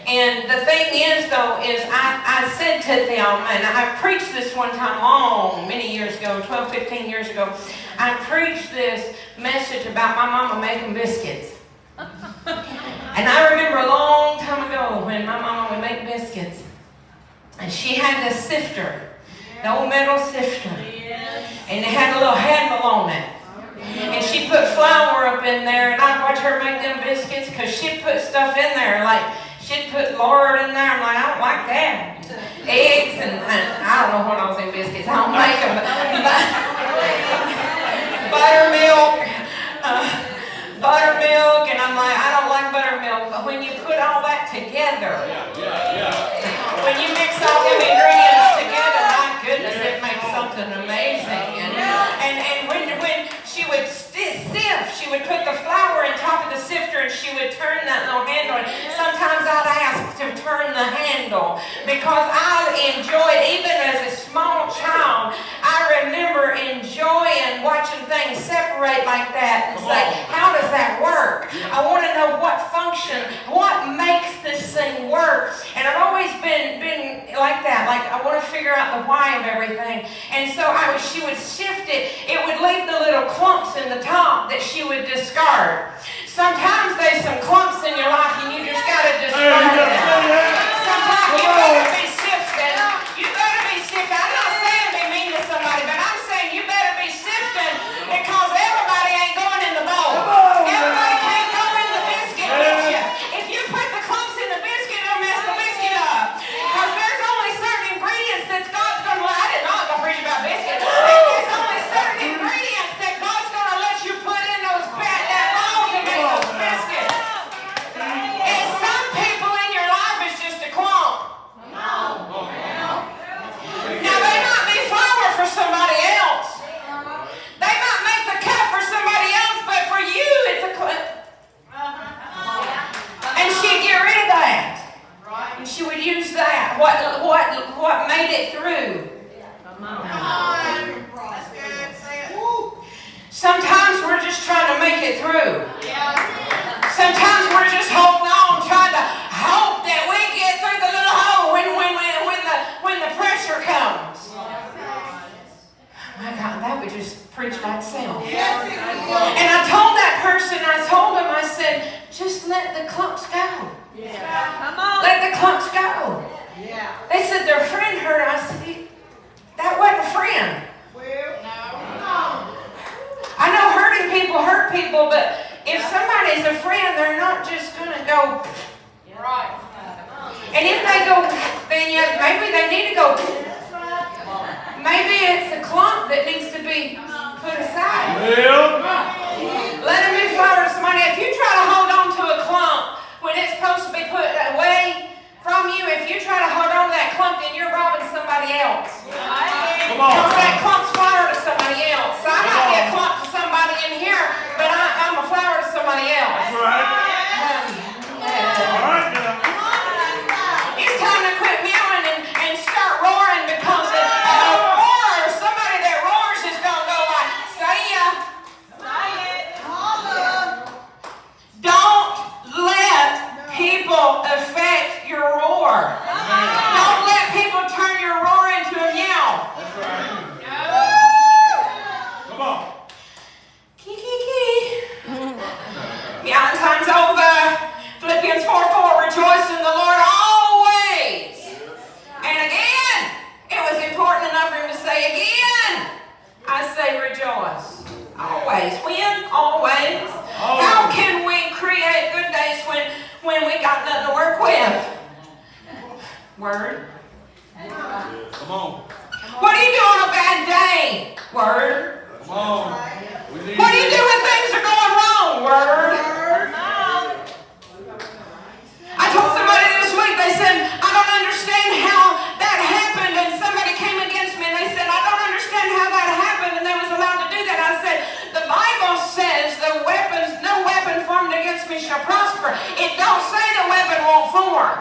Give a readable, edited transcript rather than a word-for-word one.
And the thing is, though, is I said to them, and I preached this one time many years ago, 12, 15 years ago, I preached this message about my mama making biscuits. And I remember a long time ago when my mama would make biscuits. And she had this sifter, the old metal sifter. And it had a little handle on it. And she put flour up in there, and I'd watch her make them biscuits because she'd put stuff in there like she'd put lard in there. I'm like, I don't like that. Eggs and I don't know what I was in biscuits. I don't make them. Buttermilk, and I'm like, I don't like buttermilk. But when you put all that together, when you mix all them ingredients together, my goodness, it makes something amazing. And when she would sift, she would put the flour on top of the sifter and she would turn that little handle. And sometimes I'd ask to turn the handle because I enjoyed, even as a small child, I remember enjoying watching things separate like that and say, how does that work? I want to know what function, what makes this thing work. And I've always been like that. Like I want to figure out the why of everything. And so she would shift it. It would leave the little clumps in the top that she would discard. Sometimes there's some clumps in your life and you just got to discard them. Sometimes you better be sifted. You better be sifted. I'm not saying be mean to somebody, but I'm saying you better be sifted because everybody ain't going in the bowl. Everybody can't go in the biscuit with you. If you put the clumps in the biscuit, it'll mess the biscuit up. Because there's only certain ingredients that God's going to let. I did not go preach about biscuits. There's only certain ingredients that God's going to let you put in that bowl to make those biscuits. And some people in your life is just a clump. Now they might be flour for somebody else. They might make the cup for somebody else, but for you it's a clump. And she'd get rid of that. And she would use that. What made it through? Sometimes we're just trying to make it through. Sometimes we're just holding on, trying to hope that we get through the little hole when the pressure comes. My God, that would just preach by itself. And I told that person, I said, just let the clumps go. Let the clumps go. They said their friend hurt. I said, that wasn't a friend. I know hurting people hurt people, but if somebody's a friend, they're not just going to go. And if they go, then maybe they need to go. Maybe it's a clump that needs to be put aside. Let them be flour to somebody. If you try to hold on to a clump when it's supposed to be put away from you, if you try to hold on to that clump, then you're robbing somebody else. Because that clump's flour to somebody else. So I might be a clump to somebody in here, but I'm a flour to somebody else. It's time to quit meowing and start roaring because a roar, somebody that roars is going to go like, say ya. Don't let people affect your roar. Don't let people turn your roar into a meow. That's right. Come on. Meowing time's over. Philippians 4:4, rejoice in the Lord always. And again, it was important enough for him to say again, I say rejoice. Always. When? Always. How can we create good days when we got nothing to work with? Word. Come on. What do you do on a bad day? Word. Come on. What do you do when things are going wrong? Word. I told somebody this week, they said, I don't understand how that happened, and somebody came against me and they said, I don't understand how that happened, and they was allowed to do that. I said, the Bible says no weapon formed against me shall prosper. It don't say the weapon won't form.